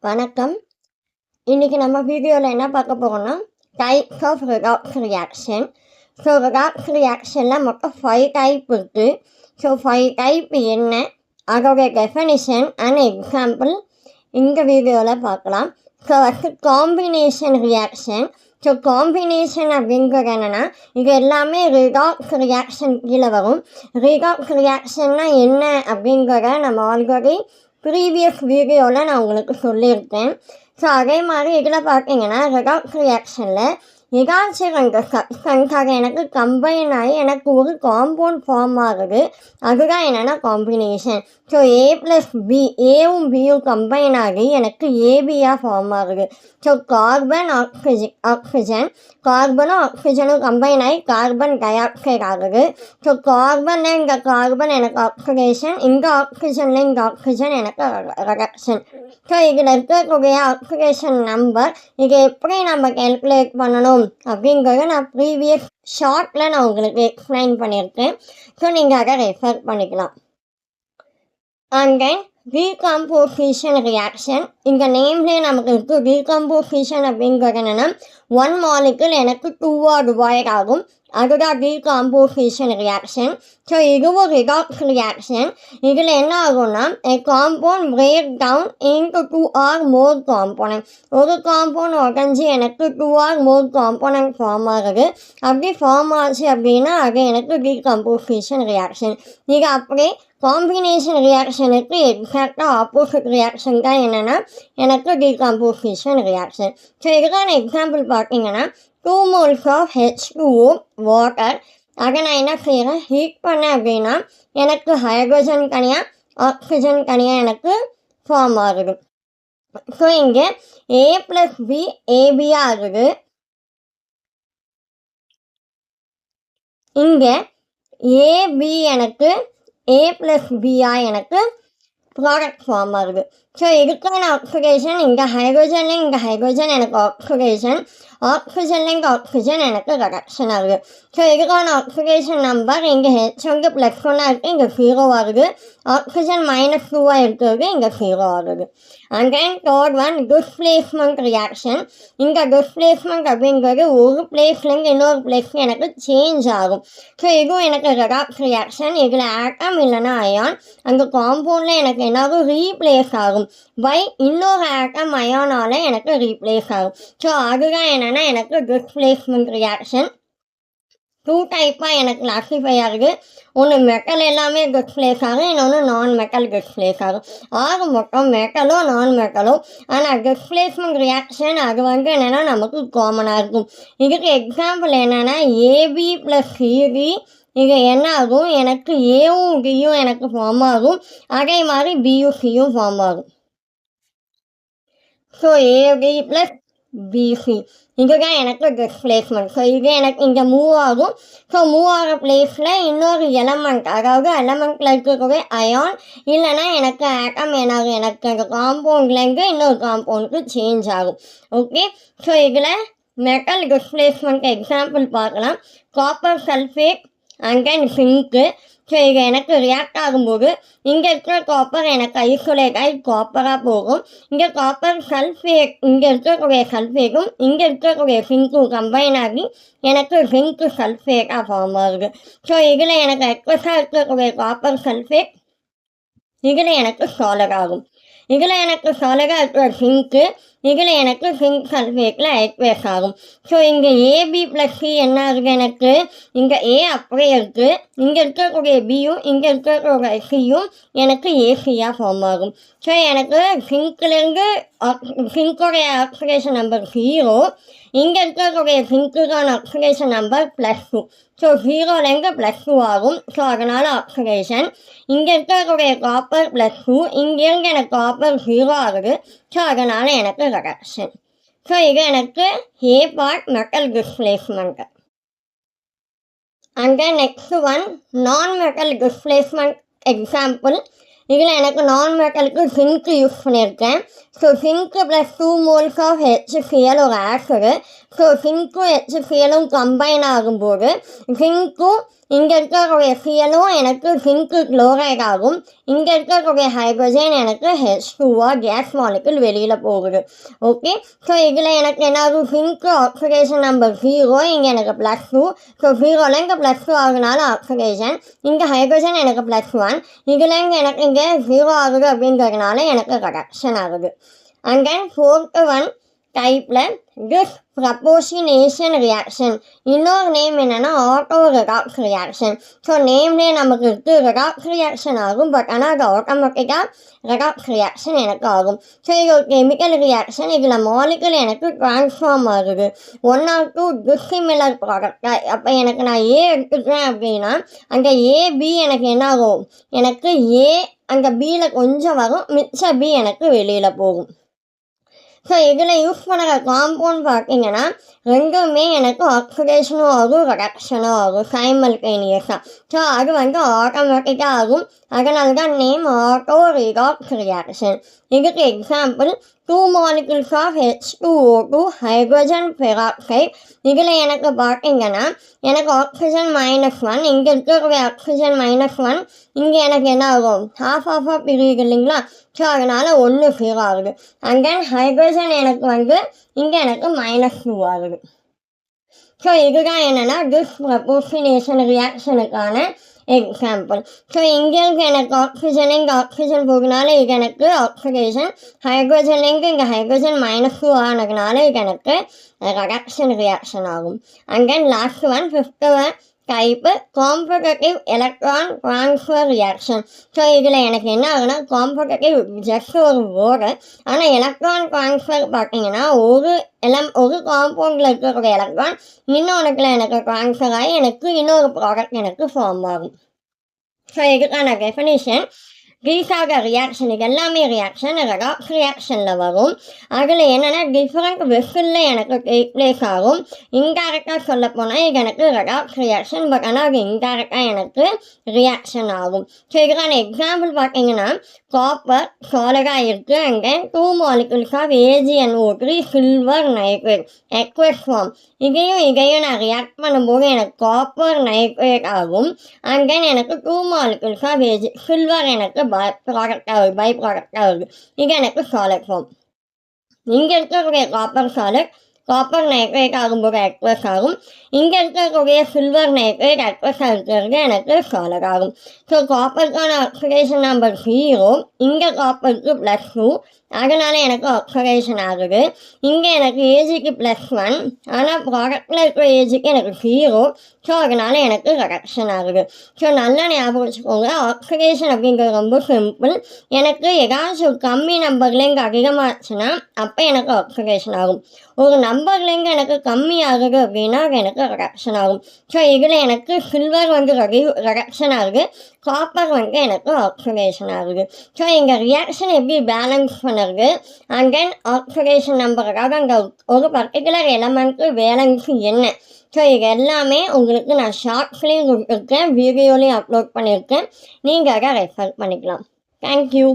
வணக்கம். இன்னைக்கு நம்ம வீடியோவில் என்ன பார்க்க போகிறோம்னா types of redox reaction. So redox ரியாக்ஷனில் மொத்தம் 5 டைப் இருக்குது. ஸோ 5 டைப் என்ன, அதோடைய டெஃபனிஷன் அண்ட் எக்ஸாம்பிள் இந்த வீடியோவில் பார்க்கலாம். So first combination reaction. So combination அப்படிங்கிறது என்னென்னா, இது எல்லாமே ரிடாக்ஸ் ரியாக்ஷன் கீழே வரும். ரிடாக்ஸ் ரியாக்ஷன்னா என்ன அப்படிங்கிறத நம்ம ஆல்ரெடி ப்ரீவியஸ் வீடியோவில் நான் உங்களுக்கு சொல்லியிருக்கேன். ஸோ அதே மாதிரி இதில் பார்த்தீங்கன்னா ரெடாக்ஸ் ரியாக்ஷனில் ஏதாச்சும் 2 சப்ஸ்டன்ஸ் அது எனக்கு கம்பைன் ஆகி எனக்கு ஒரு காம்பவுண்ட் ஃபார்ம் ஆகுது. அதுதான் என்னென்னா காம்பினேஷன். ஸோ A+B, ஏவும் பியும் கம்பைன் ஆகி எனக்கு ஏபியாக ஃபார்ம் ஆகுது. ஸோ கார்பன் ஆக்சிஜன் கார்பனும் ஆக்சிஜனும் கம்பைன் ஆகி கார்பன் டை ஆக்சைடு ஆகுது. ஸோ கார்பனில் இந்த கார்பன் எனக்கு ஆக்சிடேஷன், இந்த ஆக்சிஜனில் இந்த ஆக்சிஜன் எனக்கு ரெடக்ஷன். ஸோ இதில் இருக்கக்கூடிய ஆக்சிடேஷன் நம்பர் இது எப்படி நம்ம கேல்குலேட் பண்ணணும் அப்படிங்கிறத நான் ப்ரீவியஸ் ஷார்ட்டில் நான் உங்களுக்கு எக்ஸ்பிளைன் பண்ணியிருக்கேன். ஸோ நீங்கள் அதை ரெஃபர் பண்ணிக்கலாம். And then decomposition reaction. இந்த நேம்லேயே நமக்கு இருக்குது. டீகம்போசிஷன் அப்படிங்கிறது என்னென்னா 1 மாலிகுல் எனக்கு 2 டிவைட் ஆகும். அதுதான் டீகம்போசிஷன் ரியாக்ஷன். ஸோ இதுவும் ரிடாக்ஸ் ரியாக்ஷன். இதில் என்ன ஆகும்னா compound break down into 2 or more component. ஒரு காம்பவுண்ட் உடஞ்சி எனக்கு 2 or more காம்போனன்ட் ஃபார்ம் ஆகுது. அப்படி ஃபார்ம் ஆச்சு அப்படின்னா அது எனக்கு டீகம்போசிஷன் ரியாக்ஷன். இது அப்படியே காம்பினேஷன் ரியாக்ஷனுக்கு எக்ஸாக்டாக ஆப்போசிட் ரியாக்ஷன் தான் என்னென்னா எனக்கு டீகம்போசிஷன் ரியாக்ஷன். ஸோ இதுக்கான எக்ஸாம்பிள் பார்த்தீங்கன்னா 2 moles ஆஃப் H2O வாட்டர். அதை நான் என்ன செய்கிறேன், ஹீட் பண்ணேன் அப்படின்னா எனக்கு ஹைட்ரோஜன் தனியாக ஆக்சிஜன் தனியாக எனக்கு ஃபார்ம் ஆகுது. ஸோ இங்கே A+B ஏபியாக ஆகுது. இங்கே ஏபி எனக்கு A+Bயாக எனக்கு ப்ராடக்ட் ஃபார்ம் ஆகுது. ஸோ இதுக்கான ஆக்சிடேஷன் இந்த ஹைட்ரோஜனில் இந்த ஹைட்ரோஜன் எனக்கு ஆக்சிடேஷன், ஆக்சிஜனில் இந்த ஆக்சிஜன் எனக்கு ரெடக்ஷன் ஆகுது. ஸோ இதுக்கான ஆக்சிடேஷன் நம்பர் இங்கே ஹெச் வந்து +1 இருக்குது, இங்கே 0 ஆகுது. ஆக்சிஜன் -2 இருக்கிறது, இங்கே 0 ஆகுது. And then third one displacement reaction. இந்த டிஸ்பிளேஸ்மெண்ட் அப்படிங்கிறது ஒரு பிளேஸ்லேருந்து இன்னொரு பிளேஸ்க்கு எனக்கு சேஞ்ச் ஆகும். ஸோ இதுவும் எனக்கு ரெடாக்ஸ் ரியாக்ஷன். இதில் ஆட்டம் இல்லைன்னா அயான் அந்த காம்பவுண்டில் எனக்கு என்னாகும் ரீப்ளேஸ் ஆகும் பை இன்னொரு ஆட்டம் அயானால் எனக்கு ரீப்ளேஸ் ஆகும். ஸோ அதுதான் என்னென்னா எனக்கு டிஸ்பிளேஸ்மெண்ட் ரியாக்ஷன். 2 டைப்பாக எனக்கு கிளாஸிஃபை ஆகுது. ஒன்று மெட்டல் எல்லாமே டிஸ்பிளேஸ் ஆகும், இன்னொன்று நான் மெட்டல் டிஸ்பிளேஸ் ஆகும். ஆக மொத்தம் மெட்டலோ நான் மெட்டலோ. ஆனால் டிஸ்பிளேஸ்மெண்ட் ரியாக்ஷன் அது வந்து என்னென்னா நமக்கு காமனாக இருக்கும். இதுக்கு எக்ஸாம்பிள் என்னென்னா AB+CD. இது என்ன ஆகும், எனக்கு ஏவும் பியும் எனக்கு ஃபார்ம் ஆகும், அதே மாதிரி பியும் சியும் ஃபார்ம் ஆகும். ஸோ AB+BC இதுதான் எனக்கு டிஸ்பிளேஸ்மெண்ட். ஸோ இது எனக்கு இங்கே மூவ் ஆகும். ஸோ மூவ் ஆகிற பிளேஸில் இன்னொரு எலமெண்ட், அதாவது எலமெண்ட்டில் இருக்கக்கூடிய அயான் இல்லைன்னா எனக்கு ஆட்டம் என்னாகும், எனக்கு அந்த காம்பவுண்ட்லேருந்து இன்னொரு காம்பவுண்டுக்கு சேஞ்ச் ஆகும். ஓகே. ஸோ இதில் மெட்டல் டிஸ்பிளேஸ்மெண்ட் எக்ஸாம்பிள் பார்க்கலாம். Copper sulphate and then zinc. So இது எனக்கு ரியாக்ட் ஆகும்போது இங்கே இருக்கிற காப்பர் எனக்கு ஐசோலேட் ஆகி காப்பராக போகும். இங்கே காப்பர் சல்ஃபேட், இங்கே இருக்கக்கூடிய சல்ஃபேட்டும் இங்கே இருக்கக்கூடிய சிங்க்கும் கம்பைன் ஆகி எனக்கு சிங்க்கு சல்ஃபேட்டாக ஃபார்ம் ஆகுது. ஸோ இதில் எனக்கு எக்வஸாக இருக்கக்கூடிய காப்பர் சல்ஃபேட் இதில் எனக்கு சாலிட் ஆகும். இதில் எனக்கு சாலிடாக இருக்கிற சிங்க்கு, இதில் எனக்கு சிங்க் சல்ஃபேட்டில் எக்வேஸ் ஆகும். ஸோ இங்கே AB+C என்ன ஆகுது, எனக்கு இங்கே ஏ அப்படியே இருக்குது, இங்கே இருக்கக்கூடிய பியும் இங்கே இருக்கக்கூடிய சியும் எனக்கு ஏசியாக ஃபார்ம் ஆகும். ஸோ எனக்கு சிங்க்லேருந்து சிங்க்குடைய ஆக்சிடேஷன் நம்பர் 0, இங்கே இருக்கக்கூடிய சிங்க்குக்கான ஆக்சிடேஷன் நம்பர் +2. ஸோ 0லேருந்து +2 ஆகும். ஸோ அதனால் ஆக்சிடேஷன். இங்கே இருக்கக்கூடிய காப்பர் +2, இங்கேருந்து எனக்கு காப்பர் 0 ஆகுது. ஸோ அதனால் எனக்கு ரெடக்ஷன். ஸோ இது எனக்கு a part metal displacement. And then next one நான் மெட்டல் டிஸ்பிளேஸ்மெண்ட் எக்ஸாம்பிள். இதில் எனக்கு நான் மெட்டலுக்கு சிங்க்கு யூஸ் பண்ணியிருக்கேன். So zinc +2 moles of HCl ஒரு ஆசிடு. ஸோ சிங்க்கும் HClலும் கம்பைன் ஆகும்போது சிங்க்கும் இங்கே இருக்கக்கூடிய சிஎலும் எனக்கு சிங்க்கு குளோரைட் ஆகும். இங்கே இருக்கக்கூடிய ஹைட்ரஜன் எனக்கு H2O கேஸ் மாலிகுல் வெளியில் போகுது. ஓகே, ஸோ இதில் எனக்கு என்ன ஆகும், சிங்க்கு ஆக்சிடேஷன் நம்பர் 0, இங்கே எனக்கு +2. ஸோ 0ல் இங்கே +2 ஆகுனால ஆக்சிடேஷன், இங்கே ஹைட்ரஜன் எனக்கு +1, இதில் எனக்கு இங்கே 0 ஆகுது அப்படிங்கிறதுனால எனக்கு ரிடக்ஷன் ஆகுது. அண்ட் தென் 4th ஒன் டைப்பில் திஸ் ப்ரப்போசினேஷன் ரியாக்ஷன், இன்னொரு நேம் என்னென்னா ஆட்டோ ரெடாக்ஸ் ரியாக்ஷன். ஸோ நேம்லேயே நமக்கு ரெடாக்ஸ் ரியாக்ஷன் ஆகும், பட் ஆனால் அது ஆட்டோமேட்டிக்காக ரெடாக்ஸ் ரியாக்ஷன் எனக்கு ஆகும். ஸோ இது ஒரு கெமிக்கல் ரியாக்ஷன். இதில் மாலிகுல் எனக்கு ட்ரான்ஸ்ஃபார்ம் ஆகுது 1 or 2 டிஸ்சிமிலர் ப்ராடக்டாக. அப்போ எனக்கு நான் ஏ எடுத்துக்கிறேன் அப்படின்னா அங்கே ஏபி எனக்கு என்ன ஆகும், எனக்கு ஏ அங்கே பியில் கொஞ்சம் வரும், மிச்ச பி எனக்கு வெளியில் போகும். ஸோ இதில் யூஸ் பண்ணுற காம்பவுண்ட் பார்த்தீங்கன்னா ரெண்டுமே எனக்கு ஆக்சிடேஷனும் ஆகும், ரிடக்ஷனும் ஆகும் சைமல்டேனியஸாக. ஸோ அது ஆட்டோமேட்டிக்காக ஆகும். அதனால தான் நேம் ஆட்டோ ரிடாக்ஸ் ரியாக்ஷன். இதுக்கு example 2 molecules of H2O2 hydrogen peroxide. இதில் எனக்கு பார்த்தீங்கன்னா எனக்கு ஆக்சிஜன் -1, இங்கே இருக்கக்கூடிய ஆக்சிஜன் -1, இங்கே எனக்கு என்ன ஆகும், half பிரியுது இல்லைங்களா. ஸோ அதனால் 1 0 ஆகுது. அண்ட் தென் ஹைட்ரஜன் எனக்கு இங்கே எனக்கு -2 ஆகுது. ஸோ இதுதான் என்னென்னா திஸ் ப்ரப்போசினேஷன் ரியாக்ஷனுக்கான எக்ஸாம்பிள். ஸோ இங்கேருந்து எனக்கு ஆக்சிஜன், இங்கே ஆக்சிஜன் போகிறதுனால இது எனக்கு ஆக்சிடேஷன், ஹைட்ரஜன்லேருந்து இங்கே ஹைட்ரஜன் -2 ஆனதுனால இது எனக்கு ரிடக்ஷன் ரியாக்ஷன் ஆகும். And then last one 5th type competitive electron transfer reaction. So இதில் எனக்கு என்ன ஆகுனா காம்படிட்டிவ் ஜஸ்ட் ஒரு வேர்டு, ஆனால் எலக்ட்ரான் ட்ரான்ஸ்ஃபர் பார்த்தீங்கன்னா ஒரு காம்பவுண்டில் இருக்கக்கூடிய எலக்ட்ரான் இன்னொன்றுக்குள்ள எனக்கு ட்ரான்ஸ்ஃபர் ஆகி எனக்கு இன்னொரு ப்ராடக்ட் எனக்கு ஃபார்ம் ஆகும். ஸோ இதுக்கான definition, these are the reaction. இது எல்லாமே ரியாக்ஷன் ரெடாக்ஸ் ரியாக்ஷனில் வரும். அதில் என்னென்னா டிஃப்ரெண்ட் வெஸ்ஸில் எனக்கு டேக் பிளேஸ் ஆகும். இன்டைரக்டாக சொல்ல போனால் இது எனக்கு ரெடாக்ஸ் ரியாக்ஷன், பட் ஆனால் அது இன்டைரக்டாக எனக்கு ரியாக்ஷன் ஆகும். ஸோ இதுக்கான எக்ஸாம்பிள் பார்த்தீங்கன்னா காப்பர் சாலிடாக இருக்குது, and then 2 molecules of AgNO3 silver nitrate aqueous form. இதையும் நான் ரியாக்ட் பண்ணும்போது எனக்கு காப்பர் நைட்ரேட் ஆகும். அண்ட் தென் எனக்கு 2 molecules of Ag சில்வர் எனக்கு பை ப்ராடக்டாக இருக்குது. இது எனக்கு சாலிட் ஃபார்ம். இங்கே இருக்கக்கூடிய காப்பர் நைட்ரேட் ஆகும்போது அக்வஸ் ஆகும். இங்கே இருக்கக்கூடிய சில்வர் நைட்ரேட் அக்வஸ் இருக்கிறது எனக்கு சாலிட் ஆகும். ஸோ காப்பருக்கான ஆக்சிடேஷன் நம்பர் 0, இங்கே காப்பருக்கு +2, அதனால் எனக்கு ஆக்சிடேஷன் ஆகுது. இங்கே எனக்கு ஏஜிக்கு +1, ஆனால் ப்ராடக்டில் இருக்கிற ஏஜிக்கு எனக்கு 0. ஸோ அதனால் எனக்கு ரிடக்ஷன் ஆகுது. ஸோ நல்லா ஞாபகம் வச்சுக்கோங்க, ஆக்சிடேஷன் அப்படிங்கிறது ரொம்ப சிம்பிள். எனக்கு ஏதாச்சும் கம்மி நம்பர்லேருந்து அதிகமாகச்சுன்னா அப்போ எனக்கு ஆக்சிடேஷன் ஆகும். ஒரு நம்பர்லேருந்து எனக்கு கம்மி ஆகுது அப்படின்னா எனக்கு ரிடக்ஷன் ஆகும். ஸோ இதில் எனக்கு சில்வர் ரிடக்ஷன் ஆகுது, காப்பர் எனக்கு ஆக்சிடேஷன் ஆகுது. ஸோ இங்கே ரியாக்ஷன் எப்படி பேலன்ஸ் பண்ணுறது, அண்ட் தென் ஆக்சிடேஷன் நம்பருக்காக அங்கே ஒரு பர்டிகுலர் எலமெண்ட்டு வேலன்ஸ் என்ன. ஸோ இது எல்லாமே உங்களுக்கு நான் ஷார்ட்ஸ்லேயும் கொடுத்துருக்கேன், வீடியோலையும் அப்லோட் பண்ணியிருக்கேன். நீங்கள் அதை ரெஃபர் பண்ணிக்கலாம். தேங்க்யூ.